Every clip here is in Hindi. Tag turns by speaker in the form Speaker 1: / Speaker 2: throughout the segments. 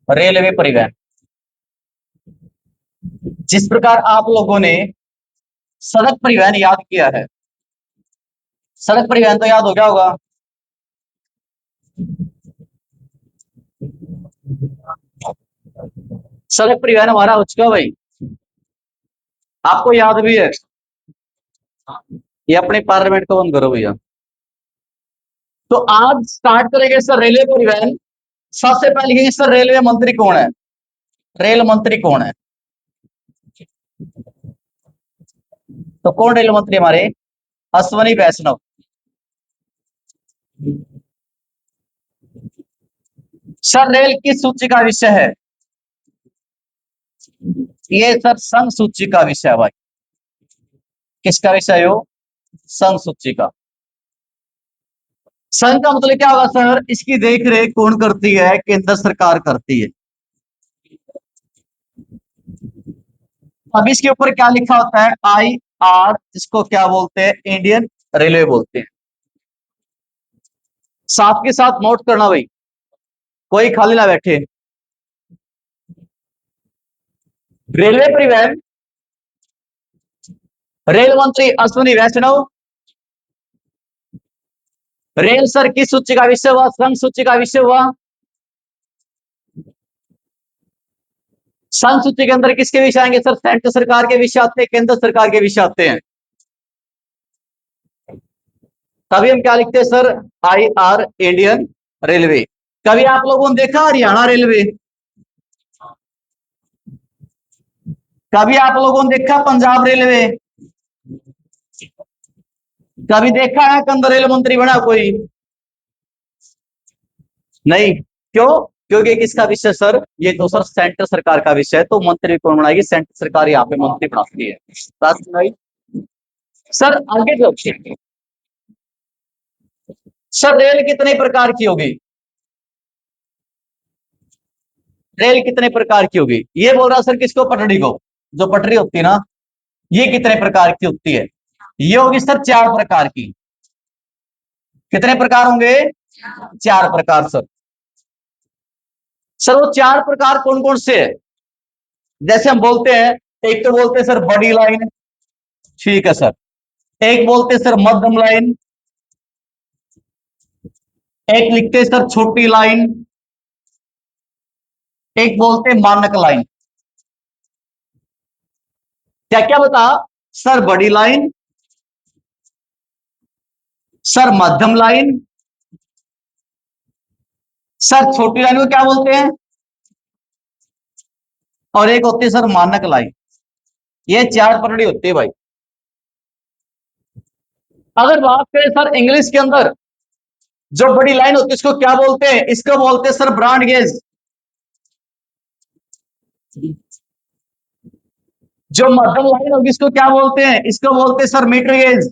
Speaker 1: रेलवे परिवहन। जिस प्रकार आप लोगों ने सड़क परिवहन याद किया है, सड़क परिवहन तो याद हो गया होगा। सड़क परिवहन हमारा हो चुका भाई, आपको याद भी है। ये अपने पार्लियामेंट को बंद करो भैया। तो आज स्टार्ट करेंगे सर रेलवे परिवहन। सबसे पहले लिखेंगे सर रेलवे मंत्री कौन है, रेल मंत्री कौन है। तो कौन रेल मंत्री हमारे, अश्वनी वैष्णव। सर रेल किस सूची का विषय है, ये सर संघ सूची का विषय है भाई। किसका विषय हो, संघ सूची का। संघ का मतलब क्या होगा सर, इसकी देख रेख कौन करती है, केंद्र सरकार करती है। अब इसके ऊपर क्या लिखा होता है, आई आर, जिसको क्या बोलते हैं, इंडियन रेलवे बोलते हैं। साथ के साथ नोट करना भाई, कोई खाली ना बैठे। रेलवे परिवहन, रेल मंत्री अश्विनी वैष्णव। रेल सर किस सूची का विषय हुआ, संघ सूची का विषय हुआ। संघ सूची के अंदर किसके विषय आएंगे सर, सेंट्रल सरकार के विषय आते हैं, केंद्र सरकार के विषय आते हैं। तभी हम क्या लिखते हैं sir, I R, Indian railway. कभी आप लोगों ने देखा हरियाणा रेलवे, कभी आप लोगों ने देखा पंजाब रेलवे, कभी देखा है कंदर रेल मंत्री बना कोई, नहीं। क्यों, क्योंकि किसका विषय सर, ये तो सर सेंट्रल सरकार का विषय है, तो मंत्री कौन बनाएगी, सेंट्रल सरकार यहाँ पे मंत्री बनाती है। सर आगे चलते, सर रेल कितने प्रकार की होगी, रेल कितने प्रकार की होगी, ये बोल रहा सर किसको, पटरी को। जो पटरी होती है ना, ये कितने प्रकार की होती है, ये होगी सर 4 प्रकार की। कितने प्रकार होंगे, 4 प्रकार सर। सर वो 4 प्रकार कौन कौन से है, जैसे हम बोलते हैं, एक तो बोलते हैं सर बड़ी लाइन, ठीक है सर। एक बोलते हैं सर मध्यम लाइन, एक लिखते हैं सर छोटी लाइन, एक बोलते हैं मानक लाइन। क्या क्या बता, सर बड़ी लाइन, सर मध्यम लाइन, सर छोटी लाइन को क्या बोलते हैं, और एक होती है सर मानक लाइन। ये 4 पटड़ी होती है भाई। अगर बात करें सर इंग्लिश के अंदर, जो बड़ी लाइन होती है इसको क्या बोलते हैं, इसको बोलते हैं सर ब्रॉड गेज। जो मध्यम लाइन होगी इसको क्या बोलते हैं, इसको बोलते हैं सर मीटर गेज।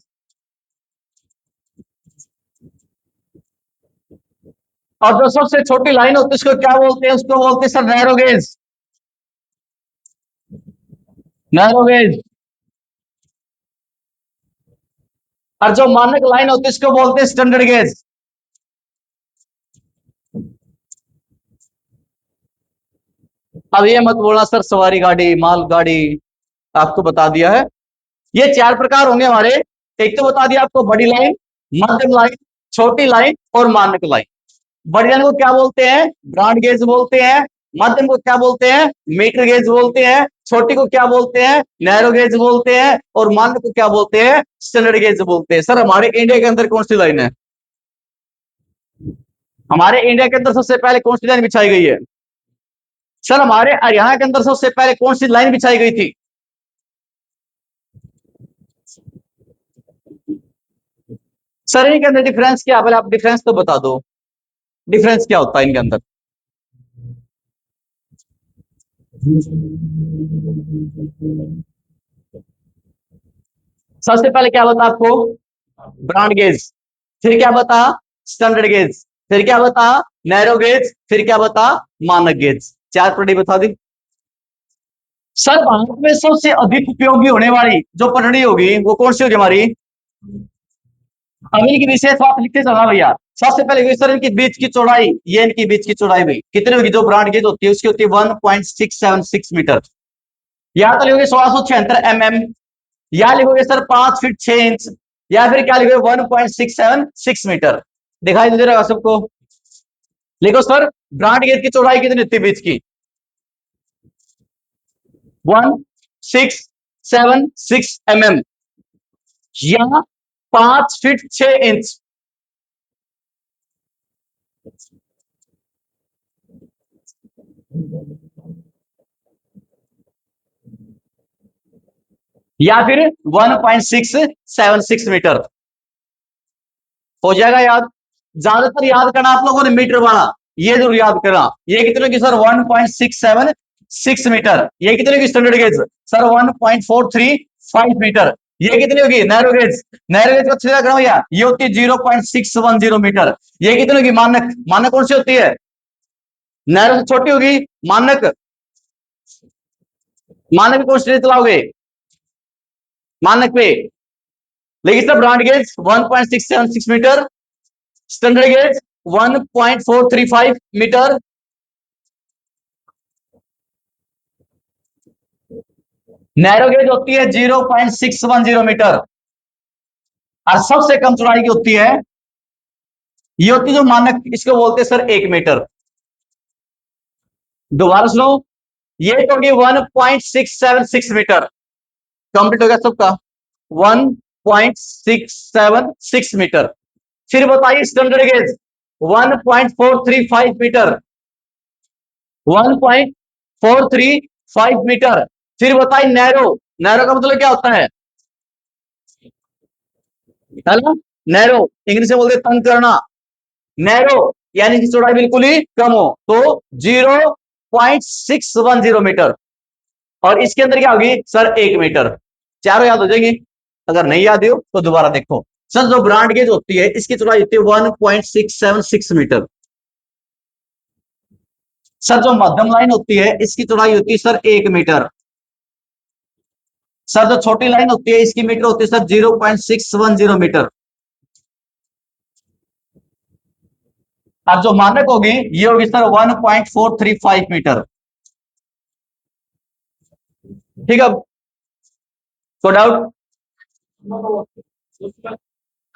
Speaker 1: और जो सबसे छोटी लाइन होती है उसको क्या बोलते हैं, उसको बोलते हैं sir narrow gauge, narrow gauge. और जो मानक लाइन होती है इसको बोलते हैं स्टैंडर्ड गेज। अब ये मत बोलना सर सवारी गाड़ी, माल गाड़ी, आपको बता दिया है। ये 4 प्रकार होंगे हमारे। एक तो बता दिया आपको बड़ी लाइन, मध्यम लाइन, छोटी लाइन और मानक लाइन। बड़ी लाइन को क्या बोलते हैं, ब्रॉड गेज बोलते हैं। मध्यम को क्या बोलते हैं, मीटर गेज बोलते हैं। छोटी को क्या बोलते हैं, नैरो गेज बोलते हैं। और मानक को क्या बोलते हैं, स्टैंडर्ड गेज बोलते हैं। सर हमारे इंडिया के अंदर कौन सी लाइन है, हमारे इंडिया के अंदर सबसे पहले कौन सी लाइन बिछाई गई है। सर हमारे हरियाणा के अंदर सबसे पहले कौन सी लाइन बिछाई गई थी। सर इनके अंदर डिफरेंस क्या, पहले आप डिफरेंस तो बता दो, डिफरेंस क्या होता है इनके अंदर। सबसे पहले क्या बता आपको, ब्रॉड गेज। फिर क्या बता, स्टैंडर्ड गेज। फिर क्या बता, नैरो गेज। फिर क्या बता, मानक गेज। 4 पटड़ी बता दी। सर भारत में सबसे अधिक उपयोगी होने वाली जो पटड़ी होगी वो कौन सी होगी हमारी। अब इनकी विशेष बात लिखते चलना भैया, सबसे पहले हुई सर इनकी बीच की चौड़ाई, ये इनकी बीच की चौड़ाई हुई कितनी होगी, जो ब्रॉड गेज होती है उसकी होती है 1.676 मीटर। या तो लिखोगे 1676 mm, या लिखोगे सर 5 फीट 6 इंच, या फिर क्या लिखोगे 1.676 मीटर। दिखाई दे रहा है सबको? लिखो सर ब्रॉड गेज की चौड़ाई कितनी थी बीच की, 1.676 mm, या 5 फीट 6 इंच। या फिर 1.676 मीटर। हो जाएगा याद? ज्यादातर याद करना आप लोगों ने मीटर वाला, ये जरूर याद करना। ये कितने की सर 1.676 मीटर। ये कितने की स्टैंडर्ड गेज सर 1.435 मीटर। ये कितनी होगी नैरो गेज? नैरो गेज को अच्छे से करना भैया, ये होती है 0.610 मीटर। ये कितनी होगी मानक? मानक कौन सी होती है? नैरो से छोटी होगी मानक। मानक कौन सी चलाओगे मानक पे? लेकिन sir broad gauge 1.676 metre, standard gauge 1.435 metre. Narrow gauge होती है 0.610 मीटर। और सबसे कम चौड़ाई की होती है, ये होती है जो मानक, इसको बोलते हैं सर 1 मीटर। दोबारा सुनो, ये तो होगी 1.676 मीटर। कंप्लीट हो गया सबका, 1.676 मीटर। फिर बताइए स्टैंडर्ड गेज 1.435 मीटर, 1.435 मीटर। फिर बताइए नैरो, नैरो का मतलब क्या होता है ना? नैरो इंग्लिश में बोलते तंग करना। नैरो यानी कि चौड़ाई बिल्कुल ही कम हो, तो 0.610 मीटर। और इसके अंदर क्या होगी सर 1 मीटर। चारों याद हो जाएंगे? अगर नहीं याद हो तो दोबारा देखो। सर जो ब्रॉड गेज होती है इसकी चौड़ाई होती है 1.676 मीटर। सर जो मध्यम लाइन होती है इसकी चौड़ाई होती है सर 1 मीटर। सर जो छोटी लाइन होती है इसकी मीटर होती है सर 0.610 मीटर। अब जो मानक होगी ये होगी सर 1.435 मीटर। ठीक है, को डाउट?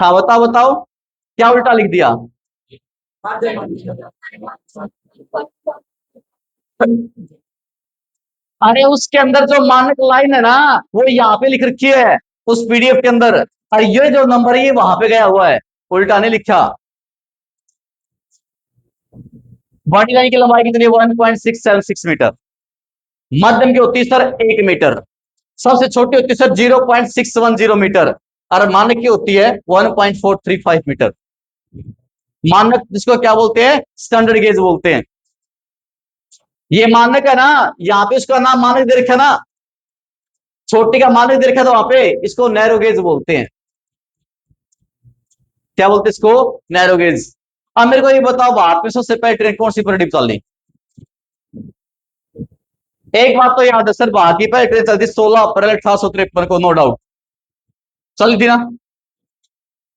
Speaker 1: हाँ बताओ बताओ, क्या उल्टा लिख दिया? अरे उसके अंदर जो मानक लाइन है ना वो यहाँ पे लिख रखी है उस पीडीएफ के अंदर, और ये जो नंबर है ये वहां पे गया हुआ है, उल्टा नहीं लिखा। बॉडी लाइन की लंबाई कितनी है 1.676 मीटर। मध्यम की होती है सर 1 मीटर। सबसे छोटी होती है सर 0.610 मीटर। और मानक की होती है 1.435 मीटर। मानक जिसको क्या बोलते हैं स्टैंडर्ड गेज बोलते हैं। ये मानक है ना, यहाँ पे इसका नाम मानक दे रखा है ना, छोटी का मानक दे रखा था वहां पे, इसको नैरो गेज बोलते हैं। क्या बोलते हैं इसको? Narrow gauge. अब मेरे को ये बताओ भारत में सबसे पहले ट्रेन कौन सी पर चली? एक बात तो याद है सर, भारत की पहली ट्रेन चलती 16 अप्रैल 1853 को, नो डाउट चली थी ना।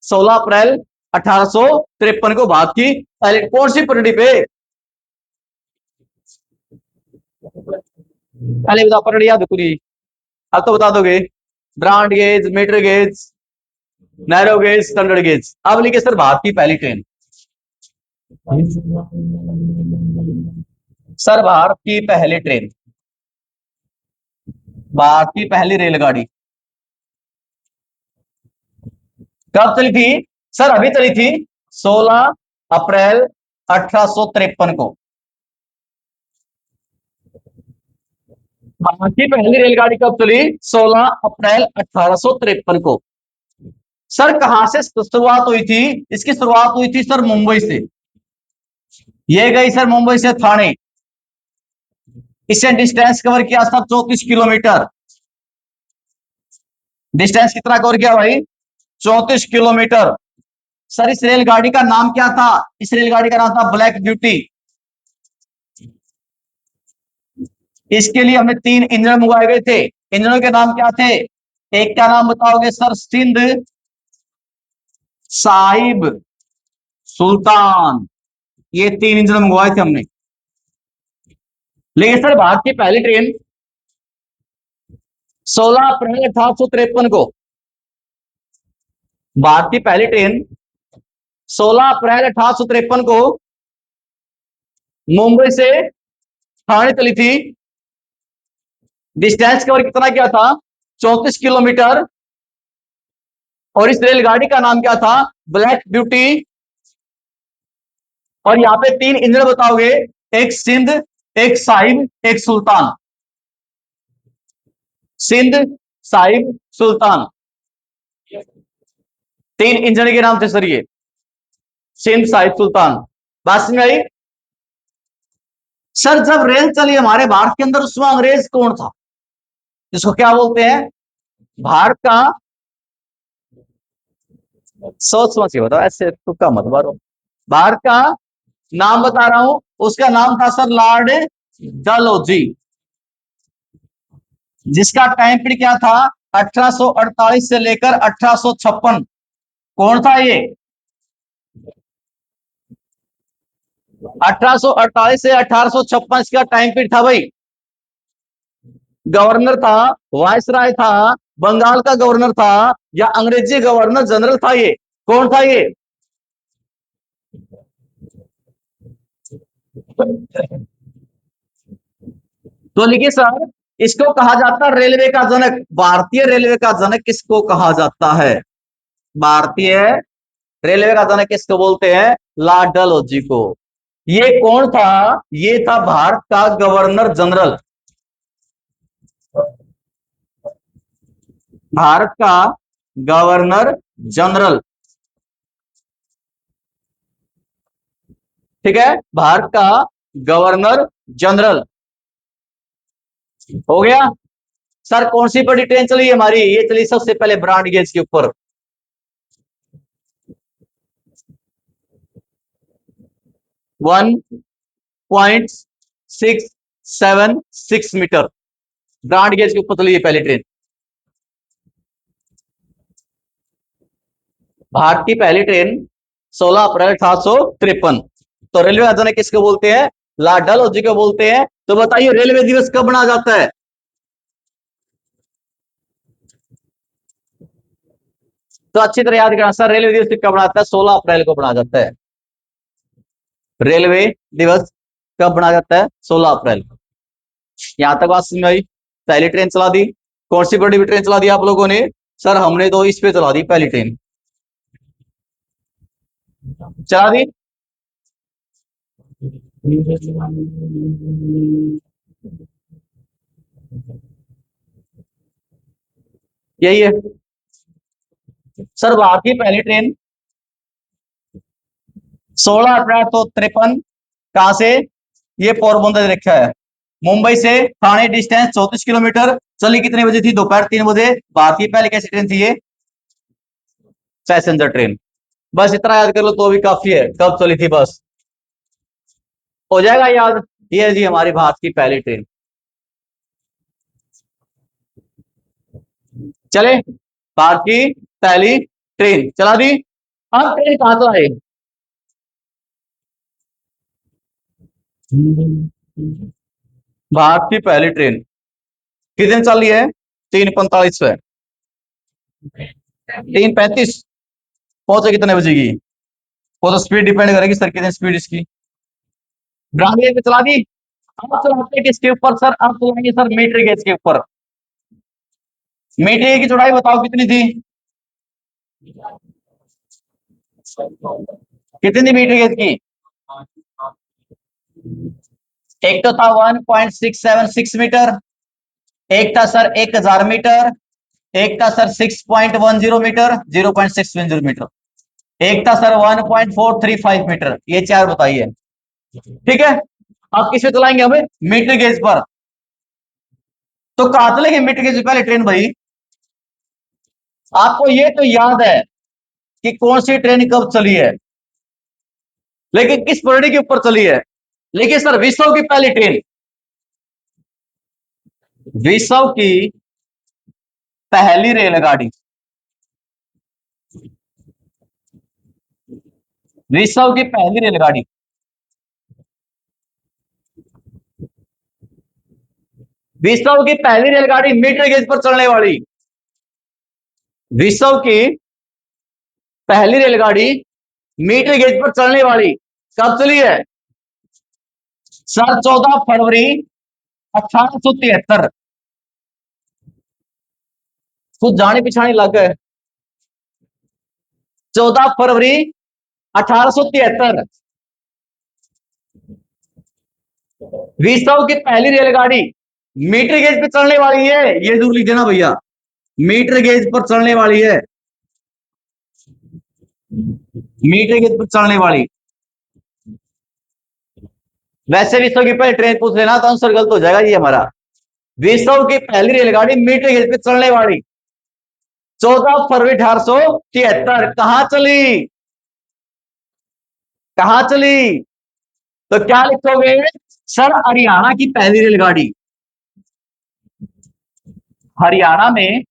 Speaker 1: 16 अप्रैल 1853 को भारत की पहले कौन सी पटड़ी पे? पहले बताओ पटड़ी याद है पूरी? अब तो बता दोगे। Broad gauge, metre gauge, narrow gauge, standard gauge. अब लिखे सर भारत की पहली ट्रेन। सर भारत की पहली ट्रेन, भारत की पहली रेलगाड़ी कब चली थी? सर अभी चली थी 16 अप्रैल 1853 को। भारत की पहली रेलगाड़ी कब चली? 16 अप्रैल 1853 को। सर कहां से शुरुआत हुई थी? इसकी शुरुआत हुई थी सर मुंबई से। ये गई सर मुंबई से थाने। इससे डिस्टेंस कवर किया सर 34 किलोमीटर। डिस्टेंस कितना कवर किया भाई? 34 किलोमीटर। सर इस रेलगाड़ी का नाम क्या था? इस रेलगाड़ी का नाम था ब्लैक ब्यूटी। इसके लिए हमने 3 इंजन मंगवाए गए थे। इंजनों के नाम क्या थे? एक का नाम बताओगे सर सिंध साहिब सुल्तान। ये 3 इंजन मंगवाए थे हमने। लेकिन सर भारत की पहली ट्रेन 16 अप्रैल 1853 को, भारत की पहली ट्रेन 16 अप्रैल 1853 को मुंबई से ठाणे चली थी। डिस्टेंस कवर कितना क्या था? 34 किलोमीटर। और इस रेलगाड़ी का नाम क्या था? Black beauty. और यहां पे 3 इंजन बताओगे, एक सिंध, एक साहिब, एक सुल्तान। सिंध, साहिब, सुल्तान, 3 इंजन के नाम थे सर ये, सिंध, साहिब, सुल्तान। बात समझ आई? सर जब रेल चली हमारे भारत के अंदर, उसमें अंग्रेज कौन था, जिसको क्या बोलते हैं? भारत का, सोच समझ के बताओ, ऐसे तुक्का मत मारो। भारत का नाम बता रहा हूं, उसका नाम था सर लॉर्ड डलहौजी, जिसका टाइम पीरियड क्या था? 1848 से लेकर 1856। कौन था ये? 1848 से 1856 का टाइम पीरियड था भाई। गवर्नर था, वायसराय था, बंगाल का गवर्नर था, या अंग्रेजी गवर्नर जनरल था ये? कौन था ये? तो लिखिए सर, इसको कहा जाता है रेलवे का जनक। भारतीय रेलवे का जनक किसको कहा जाता है? भारतीय रेलवे का जनक किसको बोलते हैं? लॉर्ड डलहौजी को। ये कौन था? ये था भारत का गवर्नर जनरल। भारत का गवर्नर जनरल, ठीक है, भारत का गवर्नर जनरल। हो गया। सर कौन सी बड़ी ट्रेन चली हमारी? ये चली सबसे पहले ब्रॉड गेज के ऊपर। 1.676 मीटर ब्रॉड गेज के ऊपर चली है पहली ट्रेन। भारत की पहली ट्रेन 16 अप्रैल 1853। तो रेलवे अचानक किसको बोलते हैं? लॉर्ड डलहौजी को बोलते हैं। तो बताइए रेलवे दिवस कब मनाया जाता है? तो अच्छी तरह याद करना सर, रेलवे दिवस कब मनाता है? 16 अप्रैल को मनाया जाता है। रेलवे दिवस कब मनाया जाता है? 16 अप्रैल को। यहां तक बात समझ में आई? पहली ट्रेन चला दी। कौन सी बड़ी ट्रेन चला दी आप लोगों ने? सर हमने तो इस पे चला दी पहली ट्रेन। चला दी। यही है सर, वहां की पहली ट्रेन 16 अप्रैल 1953। कहां से? ये पोरबंदर रखा है। मुंबई से ठाणे डिस्टेंस 34 किलोमीटर। चली कितने बजे थी? दोपहर 3 बजे। भारत की पहली कैसी ट्रेन थी ये? Passenger train. बस इतना याद कर लो तो भी काफी है, कब चली थी बस। हो जाएगा याद। ये जी हमारी भारत की पहली ट्रेन। चले, भारत की पहली ट्रेन चला दी। अब ट्रेन कहां चलाए? भारत की पहली ट्रेन कितने चल रही है? 3:45 पे। 3:35 पहुंचे कितने बजेगी? वो तो स्पीड डिपेंड करेगी सर, कितनी स्पीड इसकी। ब्रांड पे चला दी। अब चलाते हैं किसके ऊपर सर? अब चलाएंगे सर मीटर गेज के ऊपर। मीटर गेज की चौड़ाई बताओ कितनी थी? कितनी मीटर गेज की? एक तो था 1.676 मीटर, एक था सर 1000 मीटर, एक था सर 6.10 मीटर, 0.610 मीटर, एक था सर 1.435 मीटर। ये चार बताइए। ठीक है, अब किसे चलाएंगे हमें? मीटर गेज पर। तो कहा चलेंगे मीटर गेज पहले ट्रेन भाई? आपको ये तो याद है कि कौन सी ट्रेन कब चली है, लेकिन किस परिधि के ऊपर चली है? लेकिन सर विश्व की पहली ट्रेन, विश्व की पहली रेलगाड़ी विश्व की पहली रेलगाड़ी, विश्व की पहली रेलगाड़ी मीटर गेज पर चलने वाली, विश्व की पहली रेलगाड़ी मीटर गेज पर चलने वाली कब चली है सर? 14 फरवरी 1873। कुछ जाने पिछाने लग गए। 14 फरवरी 1873 विश्व की पहली रेलगाड़ी मीटर गेज पे चलने वाली है, ये जरूर लिख देना भैया, मीटर गेज पर चलने वाली है, मीटर गेज पर चलने वाली। वैसे विश्व की पहली ट्रेन पूछ लेना तो आंसर गलत हो जाएगा जी हमारा। विश्व की पहली रेलगाड़ी मीटर गेज पे चलने वाली 14 फरवरी 1873 कहां चली, कहां चली? तो क्या लिखोगे सर? हरियाणा की पहली रेलगाड़ी, हरियाणा में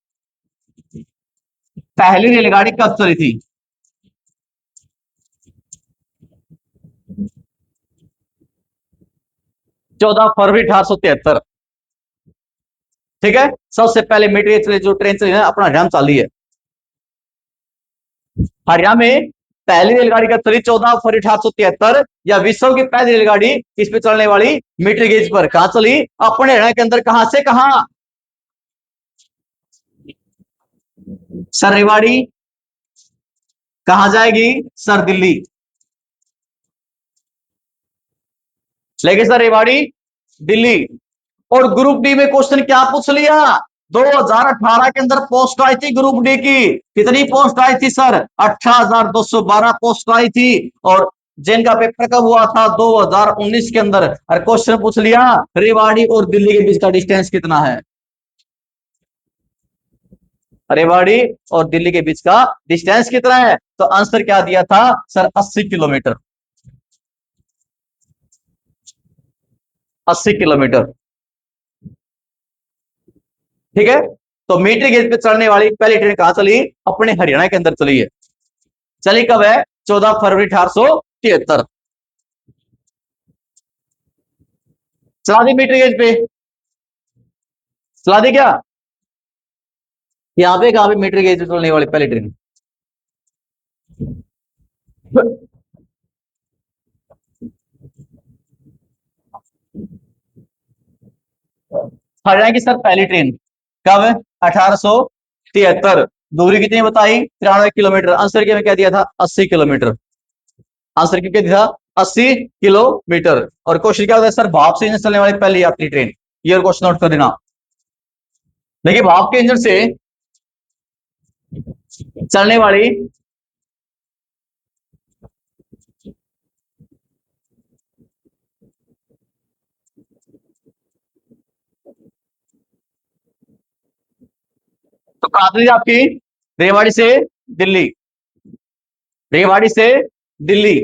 Speaker 1: पहली रेलगाड़ी कब चली थी? 14 फरवरी 1873। ठीक है, सबसे पहले मीटर चले जो ट्रेन चली ना अपना हरियाणा चाली है। हरियाणा में पहली रेलगाड़ी कब चली? 14 फरवरी 1873। या विश्व की पहली रेलगाड़ी किस पे चलने वाली? मीटर गेज पर। कहां चली? अपने हरियाणा के अंदर। कहां से कहां सर? रेवाड़ी। कहां जाएगी सर? दिल्ली। लेके सर रेवाड़ी दिल्ली। और ग्रुप डी में क्वेश्चन क्या पूछ लिया? 2018 के अंदर पोस्ट आई थी ग्रुप डी की। कितनी पोस्ट आई थी सर? 18,212 पोस्ट आई थी। और जिनका पेपर कब हुआ था? 2019 के अंदर। और क्वेश्चन पूछ लिया रेवाड़ी और दिल्ली के बीच का डिस्टेंस कितना है? रेवाड़ी और दिल्ली के बीच का डिस्टेंस कितना है? तो आंसर क्या दिया था सर? 80 किलोमीटर। 80 किलोमीटर। ठीक है, तो मीटर गेज पे चलने वाली पहली ट्रेन कहां चली? अपने हरियाणा के अंदर चली है। चली कब है? 14 फरवरी 1873। चला दी मीटर गेज पे? चला दी क्या? यहां पे कहां पे मीटर गेज पे चलने वाली पहली ट्रेन? हरियाणा की सर पहली ट्रेन कब है? 1873। दूरी कितनी बताई? 93 किलोमीटर। आंसर क्या में क्या दिया था? 80 किलोमीटर। आंसर क्या दिया था? 80 किलोमीटर। और क्वेश्चन क्या होता है सर? भाप से इंजन चलने वाली पहली यात्री ट्रेन। ये क्वेश्चन नोट कर देना। देखिए भाप के इंजन से चलने वाली तो कहां चली आपकी? रेवाड़ी से दिल्ली। रेवाड़ी से दिल्ली।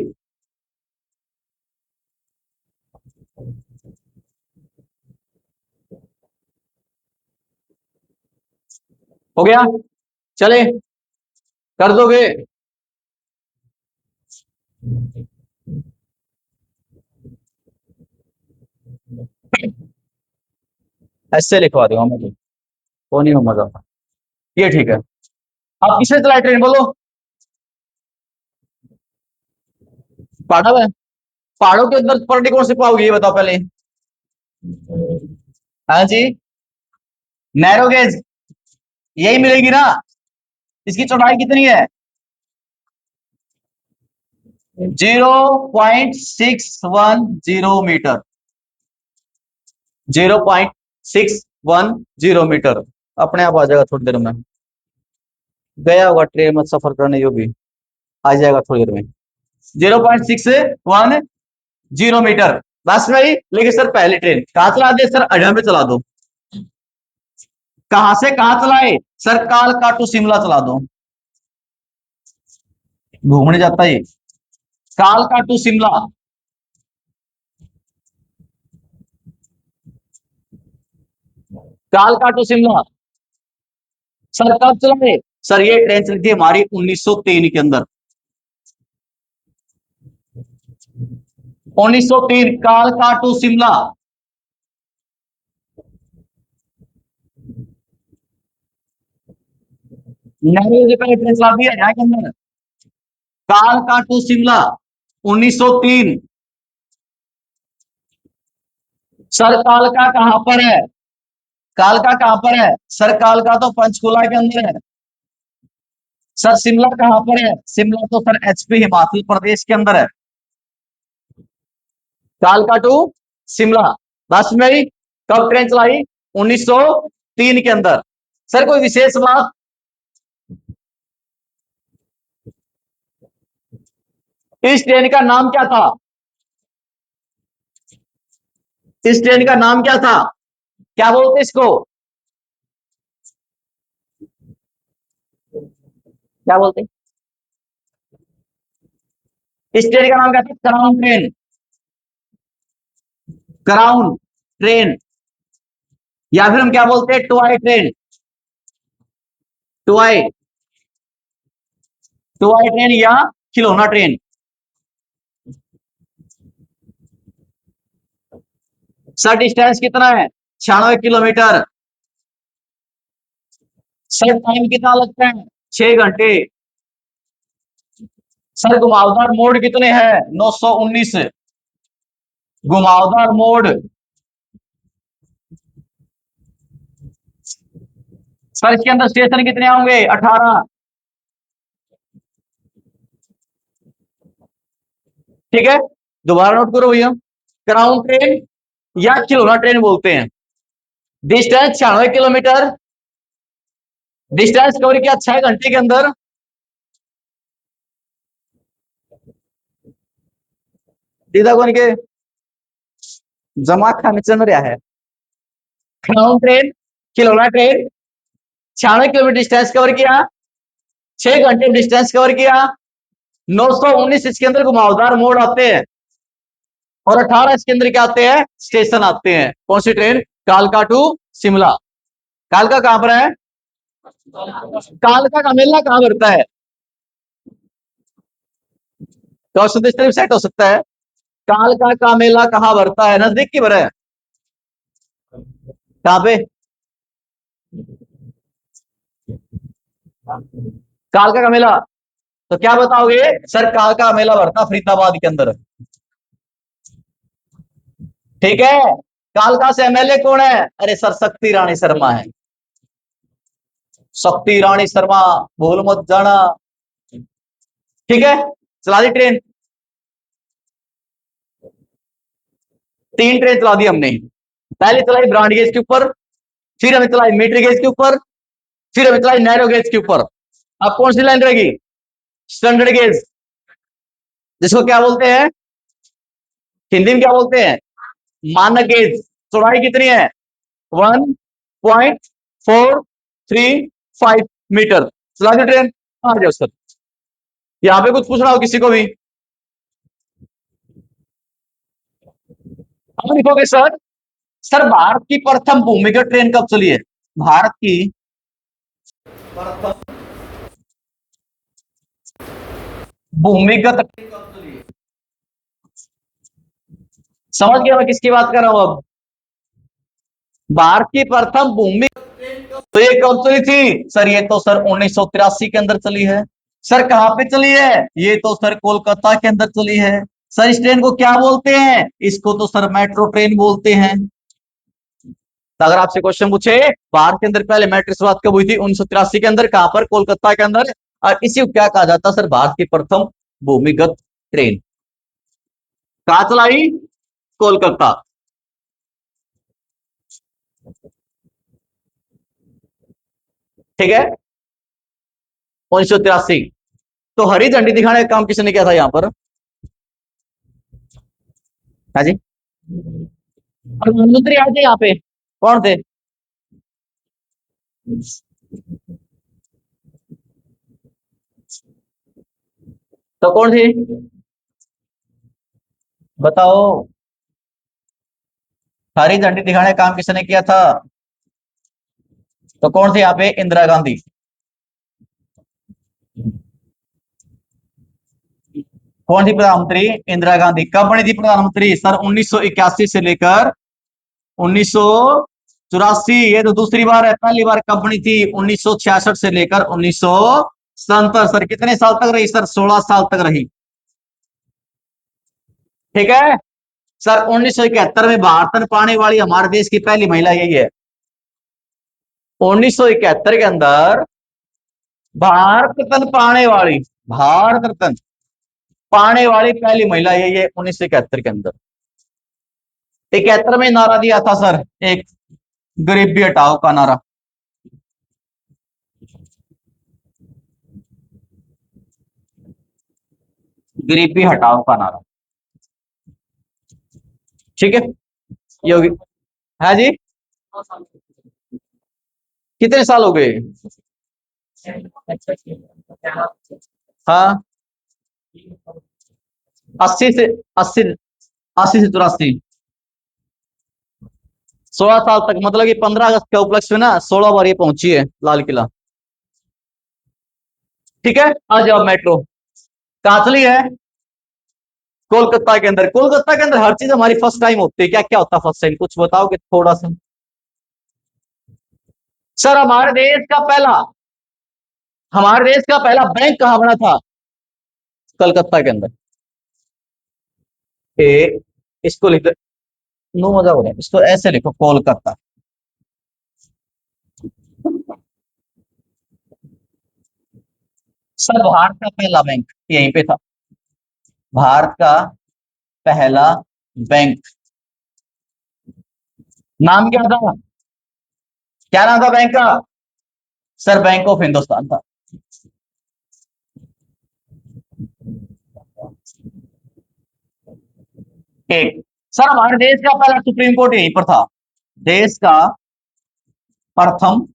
Speaker 1: हो गया? चले कर दोगे? ऐसे लिखवा दूंगा मैं तो, वो नहीं मजा। ये ठीक है। आप किससे चलाए ट्रेन बोलो? पहाड़ों में? पहाड़ों के अंदर पलटी कौन से पाओगे ये बताओ पहले। हाँ जी, नैरो गेज यही मिलेगी ना? इसकी चौड़ाई कितनी है? 0.610 मीटर। 0.610 मीटर। अपने आप आ जाएगा थोड़ी देर में। गया होगा ट्रेन में सफर करने, जो भी आ जाएगा थोड़ी देर में। 0.610 मीटर। बस भाई। लेकिन सर पहली ट्रेन कहां चला दे सर? अजम पे चला दो। कहां से कहां चलाए सर? कालका टू शिमला चला दो। घूमने जाता है कालका टू शिमला। कालका टू शिमला। सर कब चलाए? सर ये ट्रेन चली थी हमारी 1903 के अंदर। 1903 कालका टू शिमला। नेहरू जी का ट्रेन चला दिया है के अंदर। कालका टू शिमला 1903। सर कालका कहां पर है? कालका कहां पर है सर? कालका तो पंचकुला के अंदर है। सर शिमला कहां पर है? शिमला तो सर एचपी हिमाचल प्रदेश के अंदर है। कालका टू शिमला लास्ट में ही कब ट्रेन चलाई? 1903 के अंदर। सर कोई विशेष बात? इस ट्रेन का नाम क्या था? इस ट्रेन का नाम क्या था? क्या बोलते इसको? क्या बोलते? इस ट्रेन का नाम क्या था? Crown train. Crown train. या फिर हम क्या बोलते हैं? Toy train. Toy toy train या खिलौना ट्रेन। सर डिस्टेंस कितना है? 96 किलोमीटर। सर टाइम कितना लगता है? 6 घंटे। सर घुमावदार मोड कितने हैं? 919 घुमावदार मोड। सर इसके अंदर स्टेशन कितने होंगे? 18। ठीक है, दोबारा नोट करो भैया। क्राउन ट्रेन या खिलौना ट्रेन बोलते हैं। Distance 96 kilometre. डिस्टेंस कवर किया 6 घंटे के अंदर। दीदा कौन के जमा खाने चल रहा है। क्राउन ट्रेन, खिलौना ट्रेन, 96 किलोमीटर डिस्टेंस कवर किया। 6 घंटे डिस्टेंस कवर किया। 919 इसके अंदर घुमावदार मोड़ आते हैं। और 18 इसके अंदर क्या आते हैं? स्टेशन आते हैं। कौन सी ट्रेन? कालका टू शिमला। कालका कहां पर है? कालका का मेला कहां भरता है? क्वेश्चन इस तरफ सेट हो सकता है। कालका का मेला कहां भरता है? नजदीक की भर है। कहां पे? कालका का मेला। तो क्या बताओगे? सर कालका मेला भरता फरीदाबाद के अंदर। ठीक है। कालका से एमएलए कौन है? अरे सर शक्ति रानी शर्मा है। शक्ति रानी शर्मा, भूल मत जाना। ठीक है, चला दी ट्रेन। 3 ट्रेन चला दी हमने। पहले चलाई ब्रॉड गेज के ऊपर, फिर हमें चलाई मीटर गेज के ऊपर, फिर हमें चलाई नैरो गेज के ऊपर। अब कौन सी लाइन रहेगी? स्टैंडर्ड गेज, जिसको क्या बोलते हैं? हिंदी में क्या बोलते हैं? मानक गेज। चौड़ाई कितनी है? 1.435 चला दी ट्रेन। आ जाओ सर। यहाँ पे कुछ पूछना हो किसी को भी? हम लिखोगे सर। सर भारत की प्रथम भूमिगत ट्रेन कब चली है? भारत की प्रथम भूमिगत ट्रेन कब चली है? समझ गया मैं किसकी बात कर रहा हूं अब? भारत की प्रथम भूमि तो ये कब चली थी? सर ये तो सर 1983 के अंदर चली है। सर कहां पे चली है? ये तो सर कोलकाता के अंदर चली है। सर इस ट्रेन को क्या बोलते हैं? इसको तो सर मेट्रो ट्रेन बोलते हैं। तो अगर आपसे क्वेश्चन पूछे भारत के अंदर पहले मेट्रो शुरुआत कब हुई थी? 1983 के अंदर। कहां पर? कोलकाता के अंदर। और इसी को क्या कहा जाता है सर? भारत की प्रथम भूमिगत ट्रेन। कहां चलाई? कोलकाता। ठीक है, 1983। तो हरी झंडी दिखाने का काम किसने किया था यहां पर? हाँ जी, प्रधानमंत्री आए थे यहाँ पे। कौन थे? तो कौन थी? बताओ। हरी झंडी दिखाने का काम किसने किया था? तो कौन थे यहाँ पे? इंदिरा गांधी। कौन सी प्रधानमंत्री? इंदिरा गांधी। कब बनी थी प्रधानमंत्री? सर 1981 से लेकर 1984। ये तो दूसरी बार है, पहली बार कब बनी थी? 1966 से लेकर 1977। सर कितने साल तक रही? सर 16 साल तक रही। ठीक है सर। 1971 में भारत में पाने वाली हमारे देश की पहली महिला यही है। 1971 के अंदर भारत रत्न पाने वाली, भारत रत्न पाने वाली पहली महिला यही है, 1971 के अंदर। 71 में नारा दिया था सर, एक गरीबी हटाओ का नारा। गरीबी हटाओ का नारा। ठीक है योगी। है जी। कितने साल हो गए? हाँ 80 से 80, 80 से 84। 16 साल तक, मतलब कि 15 अगस्त के उपलक्ष्य में ना 16 बार ये पहुंची है लाल किला। ठीक है। आ जाओ मेट्रो। कहां चली है? कोलकाता के अंदर। कोलकाता के अंदर हर चीज हमारी फर्स्ट टाइम होती है। क्या क्या होता है फर्स्ट टाइम? कुछ बताओगे थोड़ा सा? सर हमारे देश का पहला बैंक कहां बना था? कलकत्ता के अंदर। ए, इसको लिख दो। नो मजा हो रहा है, इसको ऐसे लिखो, कोलकाता। सर भारत का पहला बैंक यहीं पे था। भारत का पहला बैंक। नाम क्या था? क्या नाम था बैंक का? सर बैंक ऑफ हिंदुस्तान था। एक। सर हमारे देश का पहला सुप्रीम कोर्ट यहीं पर था। देश का प्रथम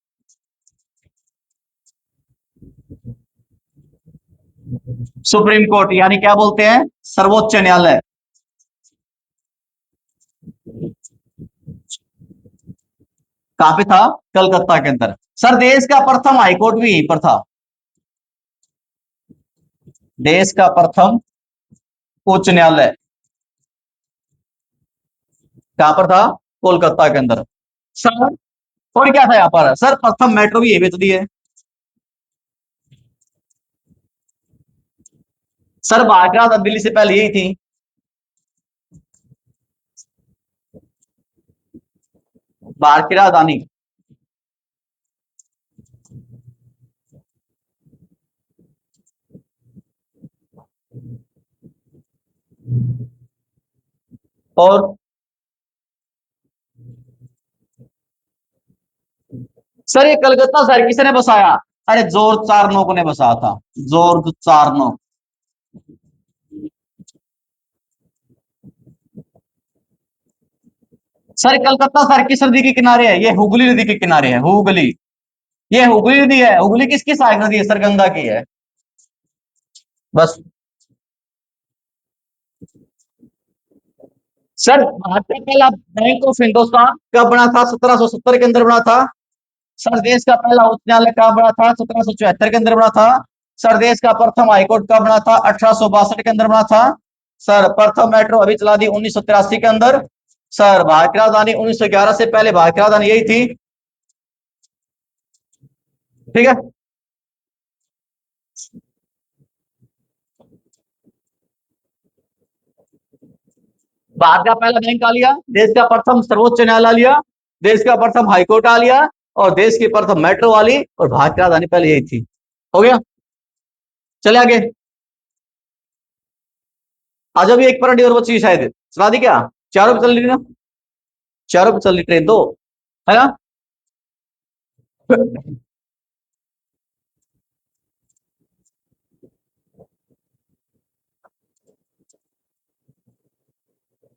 Speaker 1: सुप्रीम कोर्ट, यानी क्या बोलते हैं? सर्वोच्च न्यायालय। कहां पे था? कलकत्ता के अंदर। सर देश का प्रथम हाईकोर्ट भी यहीं पर था। देश का प्रथम उच्च न्यायालय कहां पर था? कोलकाता के अंदर। सर और क्या था यहां पर? सर प्रथम मेट्रो भी यही बेच दी है। सर बागरा दिल्ली से पहले यही थी। भारत की राजधानी। और सर ये कलकत्ता शहर किसने बसाया? अरे जॉर्ज चारनोक ने बसाया था। जॉर्ज चारनोक। सर कलकत्ता शहर किस नदी के किनारे है? ये हुगली नदी के किनारे है, हुगली। ये हुगली नदी है। हुगली किसकी सहायक नदी है? सर गंगा की है। बस। सर भारत का पहला बैंक ऑफ हिंदुस्तान कब बना था? 1770 के अंदर बना था। सर देश का पहला उच्च न्यायालय कब बना था? 1774 के अंदर बना था। सर देश का प्रथम हाईकोर्ट कब बना था? 1862 के अंदर बना था। सर प्रथम मेट्रो अभी चला दी 1983 के अंदर। सर भारत की राजधानी 1911 से पहले भारत की राजधानी यही थी। ठीक है। भारत का पहला बैंक आ लिया, देश का प्रथम सर्वोच्च न्यायालय लिया, देश का प्रथम हाईकोर्ट आ लिया, और देश की प्रथम मेट्रो वाली, और भारत की राजधानी पहले यही थी। हो गया। चले आगे। आज अभी एक पर और बची शायद, चला दी क्या? चारों पे चल रही ना? चारों पे चल रही ट्रेन तो, है ना?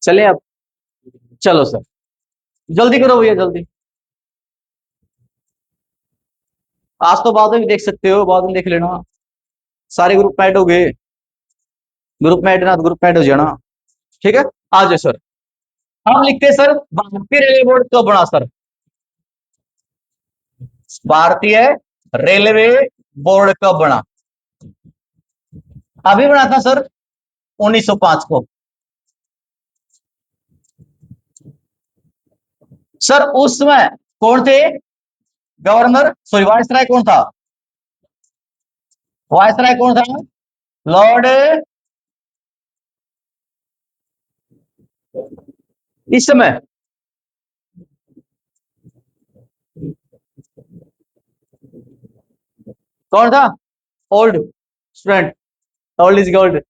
Speaker 1: चले अब। चलो सर, जल्दी करो भैया जल्दी। आज तो बाद में भी देख सकते हो, बाद में देख लेना। सारे ग्रुप ऐड हो गए। ग्रुप में ऐड ना, ग्रुप में ऐड हो जाना। ठीक है। आ जाओ सर। हम लिखते हैं सर, भारतीय रेलवे बोर्ड कब बना सर? भारतीय रेलवे बोर्ड कब बना? अभी बना था सर। 1905 को। सर उस समय कौन थे गवर्नर, सॉरी वायसराय कौन था? वायसराय कौन था? लॉर्ड, इस समय कौन था? Old student, old is gold.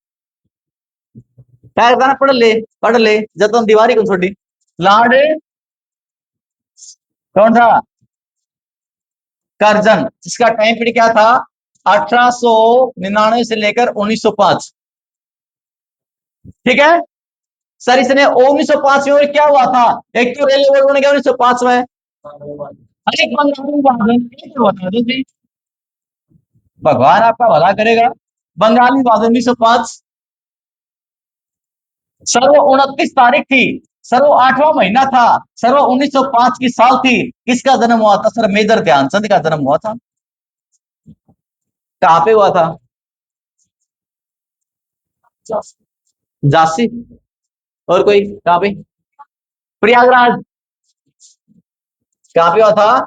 Speaker 1: क्या करता ना, पढ़ ले जतन दीवारी कौन छोटी। लॉर्ड कौन था? कर्जन, जिसका टाइम पीरियड क्या था? 1899 से लेकर 1905। ठीक है सर, इसने 1905 में क्या हुआ था? एक तो रेलवे बोर्ड बन गया 1905 में। अरे बंगाली विभाजन, एक तो बता दो जी, भगवान आपका भला करेगा। बंगाली विभाजन 1905। सर वो 29 तारीख थी। सर वो 8वां महीना था। सर वो 1905 की साल थी। किसका जन्म हुआ था? सर मेजर ध्यानचंद का जन्म हुआ था। कहां पे हुआ था? झांसी। और कोई कहां पे? प्रयागराज। कहां पे हुआ था?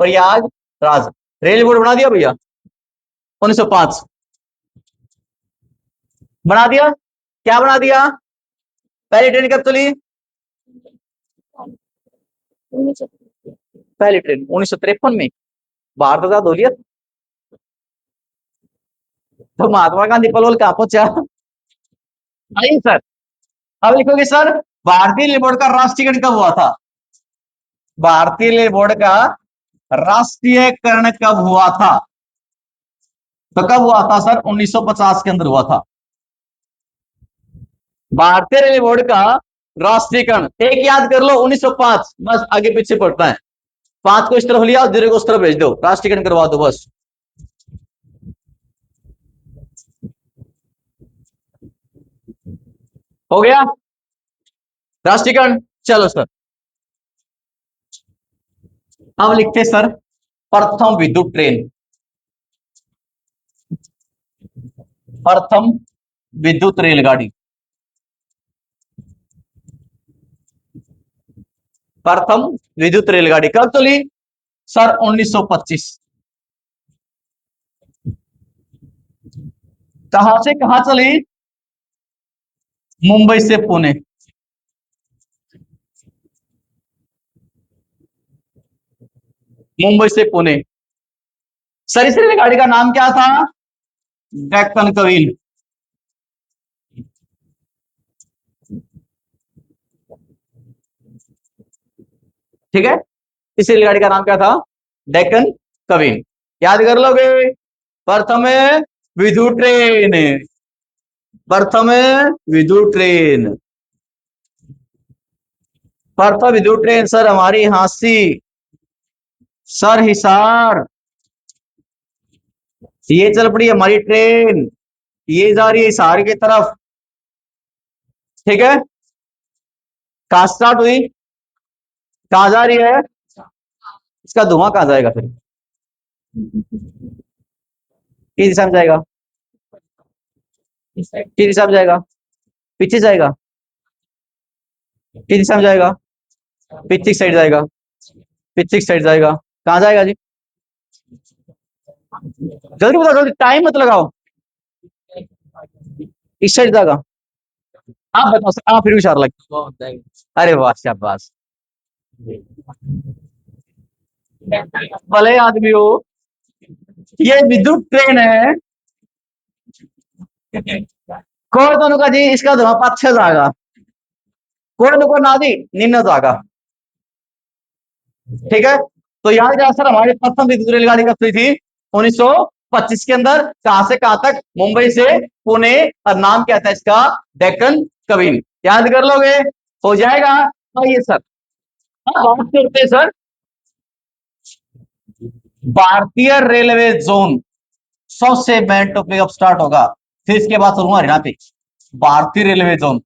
Speaker 1: प्रयागराज। रेल बोर्ड बना दिया भैया 1905। बना दिया। क्या बना दिया? पहली ट्रेन कब चली? पहली ट्रेन 1953 में। भारत आजाद हो लिया तो महात्मा गांधी पलवल कहां पहुंचा? नहीं सर, अब लिखोगे सर भारतीय रेल बोर्ड का राष्ट्रीयकरण कब हुआ था? भारतीय रेल बोर्ड का राष्ट्रीयकरण कब हुआ था? तो कब हुआ था सर? 1950 के अंदर हुआ था भारतीय रेल बोर्ड का राष्ट्रीयकरण। एक याद कर लो 1905, बस आगे पीछे पड़ता है। 5 को इस तरफ लिया और 0 को उस तरफ भेज दो, राष्ट्रीयकरण करवा दो बस। हो गया राष्ट्रीयकरण। चलो सर अब लिखते सर प्रथम विद्युत ट्रेन। प्रथम विद्युत रेलगाड़ी। प्रथम विद्युत रेलगाड़ी कब चली? सर 1925। कहां से कहां चली? मुंबई से पुणे। मुंबई से पुणे। सर इस रेलगाड़ी का नाम क्या था? डेक्कन क्वीन। ठीक है, इस रेलगाड़ी का नाम क्या था? डेक्कन क्वीन। याद कर लोगे? प्रथम विद्युत ट्रेन। प्रथम विद्युत ट्रेन। प्रथम विद्युत ट्रेन सर हमारी हांसी, सर हिसार। ये चल पड़ी हमारी ट्रेन, ये जा रही है हिसार की तरफ। ठीक है, कहां स्टार्ट हुई, कहां जा रही है? इसका धुआं कहां जाएगा फिर? किस दिशा में जाएगा? किस दिशा में जाएगा? पीछे जाएगा? किस दिशा में जाएगा? पीछे की साइड जाएगा। पीछे की साइड जाएगा। कहां जाएगा जी? जल्दी बताओ, जल्दी, टाइम मत लगाओ। इस साइड जाएगा। आप बताओ सर, आप फिर भी इशारा लगे। अरे वाह शाबाश, भले आदमी हो। ये विद्युत ट्रेन है। कोई तो का जी इसका धुआं पाछे जाएगा, कोई को ना जी निम्न जाएगा। ठीक है, तो यहाँ क्या सर हमारी प्रथम विद्युत रेलगाड़ी कब हुई थी? 1925 के अंदर। कहां से कहां तक? मुंबई से पुणे। और नाम क्या था इसका? डेक्कन क्वीन। याद कर लोगे? हो जाएगा। आइए सर अब बात करते हैं सर भारतीय रेलवे जोन। सबसे मेन टॉपिक अब स्टार्ट होगा, फिर इसके बाद चलूंगा हरियाणा पे। भारतीय railway zone.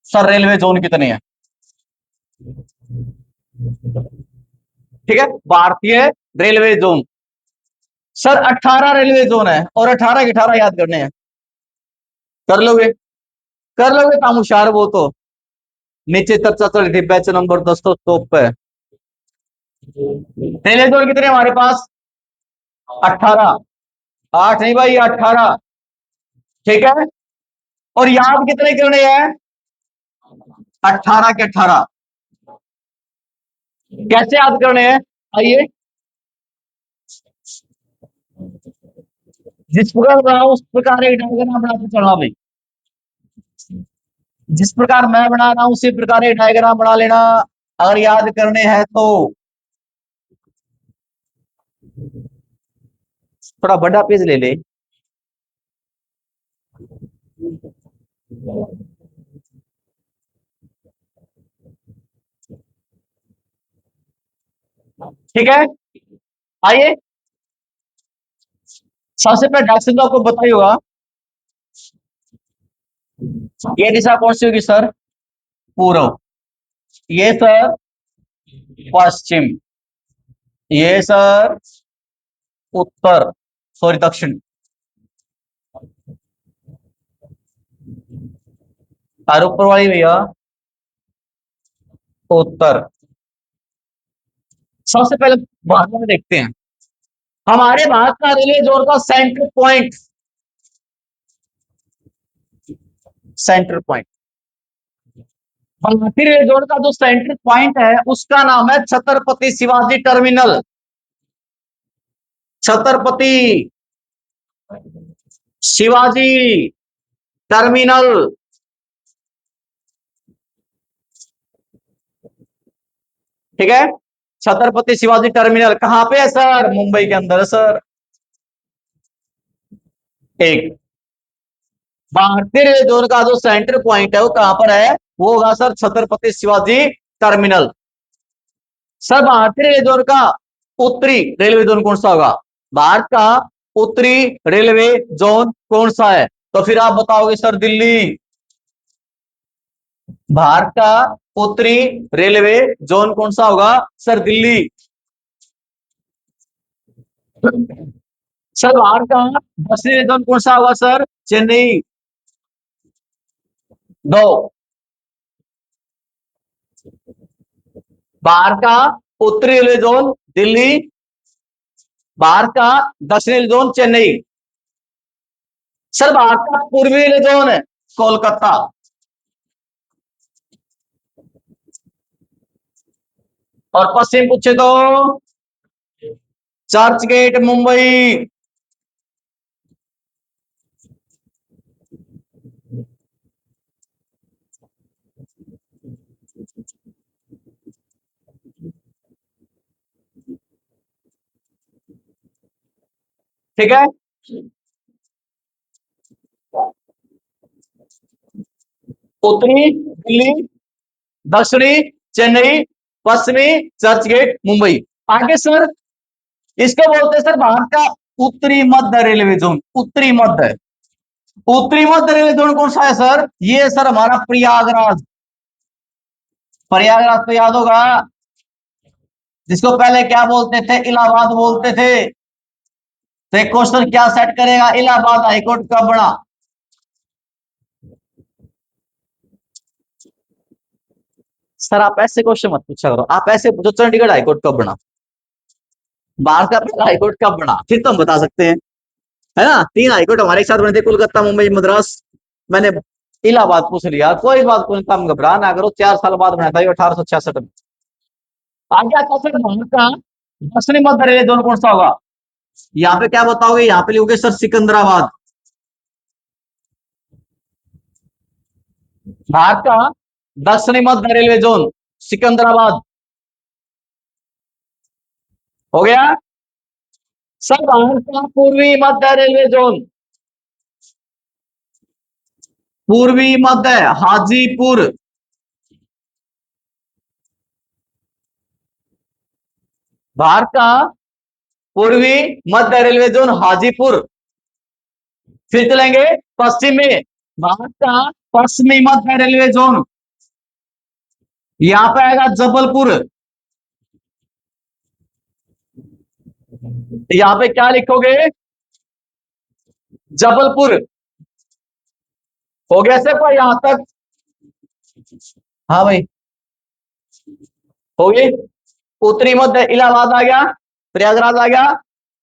Speaker 1: Sir railway zone कितने हैं? ठीक है, भारतीय railway zone sir 18 railway zone है और 18 के 18 याद करने हैं। कर लोगे काम होशियार वो तो। नीचे चर्चा चल रही थी बैच नंबर 10 तो टॉप पे। पहले जोड़ कितने हमारे पास? 18। 8 नहीं भाई, 18। ठीक है। और याद कितने करने हैं? 18 के 18। कैसे याद करने हैं? आइए, जिस प्रकार बना उस प्रकार एक डायग्राम बनाते चलना भाई। जिस प्रकार मैं बना रहा हूं उसी प्रकार एक डायग्राम बना लेना, अगर याद करने हैं तो। थोड़ा बड़ा पेज ले ले। ठीक है। आइए, सबसे पहले डायरेक्शन तो आपको बताई होगा। ये दिशा कौन सी होगी सर? पूर्व। ये सर पश्चिम। ये सर उत्तर, सॉरी दक्षिण। और ऊपर वाली भैया उत्तर। सबसे पहले भारत में देखते हैं, हमारे भारत का रेलवे जोन का सेंटर पॉइंट। सेंटर पॉइंट, भारतीय रेलवे जोन का जो सेंटर पॉइंट है उसका नाम है छत्रपति शिवाजी टर्मिनल। छत्रपति शिवाजी टर्मिनल। ठीक है। छत्रपति शिवाजी टर्मिनल कहां पे है सर? मुंबई के अंदर है सर। एक, भारतीय रेलवे जोन का जो सेंटर पॉइंट है वो कहां पर है? वो होगा sir Chhatrapati Shivaji terminal. Sir भारतीय रेलवे जोन का उत्तरी रेलवे जोन कौन सा होगा? भारत का उत्तरी रेलवे जोन कौन सा है? तो फिर आप बताओगे सर दिल्ली। भारत का उत्तरी रेलवे जोन कौन सा होगा? सर दिल्ली। सर भारत का दक्षिणी रेलवे जोन कौन सा होगा? सर चेन्नई। दो, भारत का उत्तरी रेलवे जोन दिल्ली, भारत का दक्षिणी railway zone Chennai. Sir Bharat का पूर्वी रेलवे जोन है कोलकाता। और पश्चिम पूछे तो चर्च गेट मुंबई। ठीक है। उत्तरी दिल्ली, दक्षिणी चेन्नई, पश्चिमी चर्च गेट मुंबई। आगे सर, इसको बोलते हैं सर भारत का उत्तरी मध्य रेलवे जोन। उत्तरी मध्य, उत्तरी मध्य रेलवे जोन कौन सा है सर? ये सर हमारा प्रयागराज। प्रयागराज तो याद होगा, जिसको पहले क्या बोलते थे? इलाहाबाद बोलते थे। तो एक क्वेश्चन क्या सेट करेगा? इलाहाबाद हाईकोर्ट कब बना? सर आप ऐसे क्वेश्चन मत पूछा करो, आप ऐसे पूछो चंडीगढ़ हाईकोर्ट कब बना, भारत का पहला हाईकोर्ट कब बना, फिर तो हम बता सकते हैं। है ना, 3 हाईकोर्ट हमारे एक साथ बने थे, कोलकाता मुंबई मद्रास। मैंने इलाहाबाद पूछ लिया, कोई बात कोई, काम घबरा ना करो, 4 साल बाद बना था ये 1866 में। आगे आता सर भारत का दक्षिणी मध्य रेलवे जोन कौन सा होगा? यहाँ पे क्या बताओगे? यहाँ पे लिखोगे सर सिकंदराबाद। भारत का दक्षिणी मध्य रेलवे जोन सिकंदराबाद। हो गया। सर भारत का पूर्वी मध्य रेलवे जोन, पूर्वी मध्य हाजीपुर। भारत का पूर्वी मध्य रेलवे जोन हाजीपुर। फिर चलेंगे पश्चिम में, भारत का पश्चिमी मध्य रेलवे जोन, यहां पे आएगा जबलपुर। यहां पे क्या लिखोगे? जबलपुर। हो गया सबका यहां तक? हाँ भाई, हो गई। उत्तरी मध्य इलाहाबाद आ गया, प्रयागराज आ गया,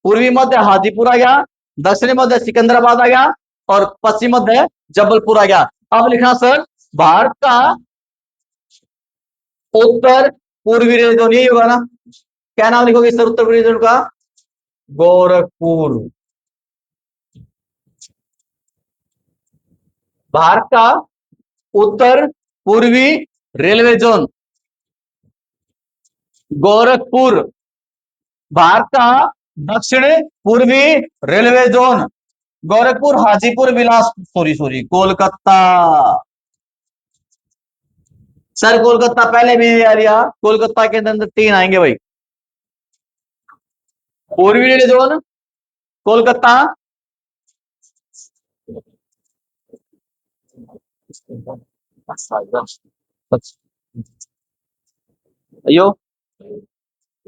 Speaker 1: पूर्वी मध्य हाजीपुर आ गया, दक्षिणी मध्य सिकंदराबाद आ गया, और पश्चिम मध्य जबलपुर आ गया। अब लिखना सर, भारत का उत्तर पूर्वी रीजन यही होगा ना? क्या नाम लिखोगे सर उत्तर पूर्वी रीजन का? गोरखपुर। भारत का उत्तर पूर्वी रेलवे जोन गोरखपुर। भारत का दक्षिण पूर्वी railway zone Gorakhpur, Hajipur, Bilaspur, sorry sorry, Kolkata. Sir Kolkata पहले भी आ लिया, कोलकाता के अंदर तीन आएंगे भाई। पूर्वी रेलवे जोन कोलकाता, अयो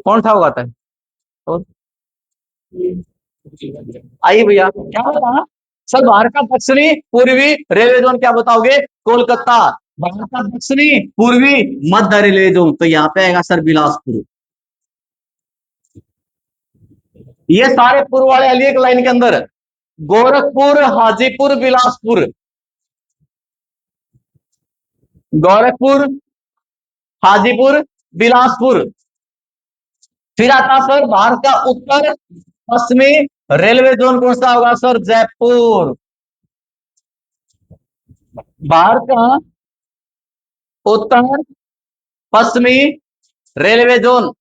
Speaker 1: कौन था उगाता है? और आइए भैया, क्या बता? सर भारत का दक्षिणी पूर्वी रेलवे जोन क्या बताओगे? कोलकाता। भारत का दक्षिणी पूर्वी मध्य रेलवे जोन, तो यहाँ पे आएगा सर बिलासपुर। ये सारे पूर्व वाले अली एक लाइन के अंदर, गोरखपुर, हाजीपुर, बिलासपुर। गोरखपुर, हाजीपुर, बिलासपुर। फिर आता सर भारत का उत्तर पश्चिमी रेलवे जोन कौन सा होगा सर? जयपुर। भारत का उत्तर पश्चिमी रेलवे जोन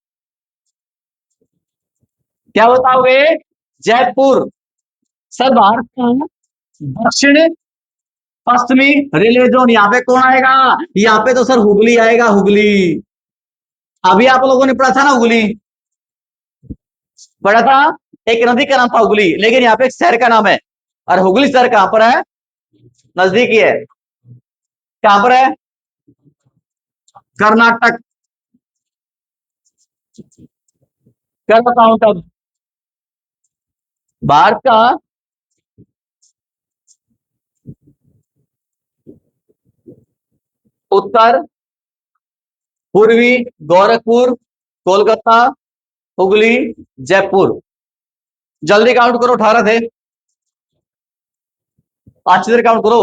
Speaker 1: क्या बताओगे? जयपुर। सर भारत का दक्षिण पश्चिमी रेलवे जोन यहाँ पे कौन आएगा? यहाँ पे तो सर हुगली आएगा, हुगली। अभी आप लोगों ने पढ़ा था ना हुगली, पढ़ा था। एक नदी का नाम था हुगली, लेकिन यहाँ पे एक शहर का नाम है। और हुगली शहर कहां पर है? नजदीकी है। कहां पर है? कर्नाटक। क्या बताऊं तब? भारत का उत्तर पूर्वी गोरखपुर, कोलकाता, हुगली, जयपुर। जल्दी काउंट करो, 18 थे। अच्छी देर काउंट करो,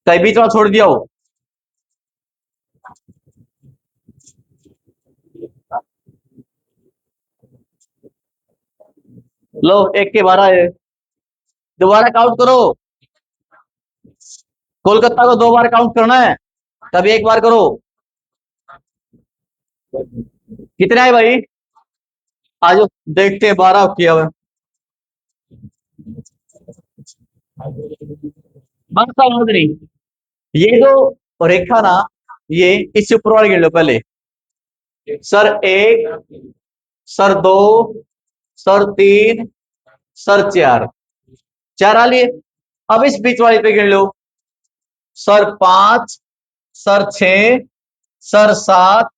Speaker 1: कहीं बीच में छोड़ दिया हो। लो, एक के 12 है। दोबारा काउंट करो। कोलकाता को 2 बार काउंट करना है, कभी एक बार करो। कितने आए भाई? आज देखते हैं, 12 किया हुआ। बस समझ नहीं, ये जो रेखा ना, ये इससे ऊपर वाले गिन लो पहले। सर एक, सर दो, सर तीन, सर चार। चार आ लिए। अब इस बीच वाले पे गिन लो। सर पांच, सर छह, सर सात,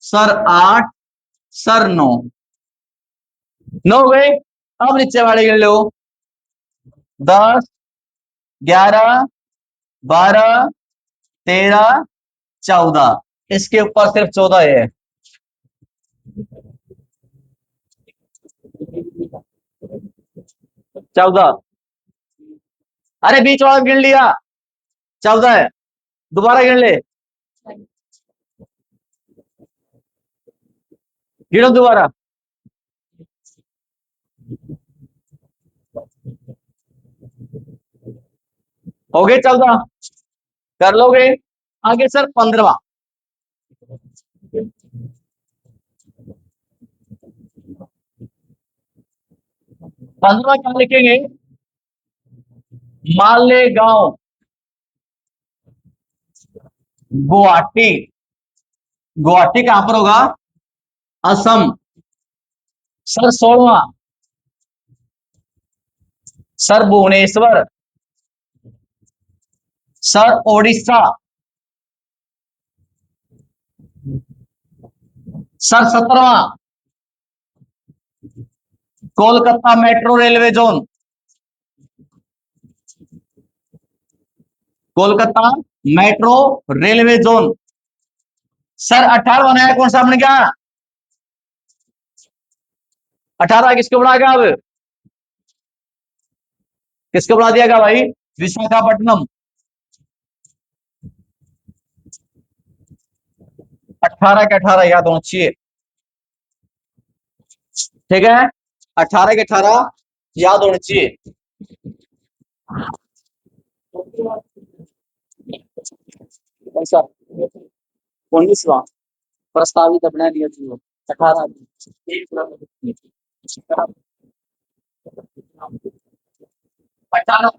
Speaker 1: सर आठ, सर नौ। नौ हो गए। अब नीचे वाले गिन लो। 10, 11, 12, 13, 14। इसके ऊपर सिर्फ 14 है। 14। अरे बीच वाला गिन लिया, 14 है। दोबारा गिन ले, गिनो दोबारा। हो गए 14, कर लोगे? आगे सर 15वां। 15वां क्या लिखेंगे? मालेगांव, गुवाहाटी। गुवाहाटी कहां पर होगा? असम। सर 16वां, sir Bhubaneswar. Sir Odisha. Sir 17वां, Kolkata metro railway zone. Kolkata metro railway zone. Sir 18 बनाया कौन सा आपने क्या? 18 किसको बना गया? अब किसको बना दिया गया भाई? विशाखापट्टनम। 18 के 18 याद होना चाहिए। ठीक है, 18 के 18 याद होने चाहिए। कौन सा? 19वां प्रस्तावित अपना दिया थी 18। अठारह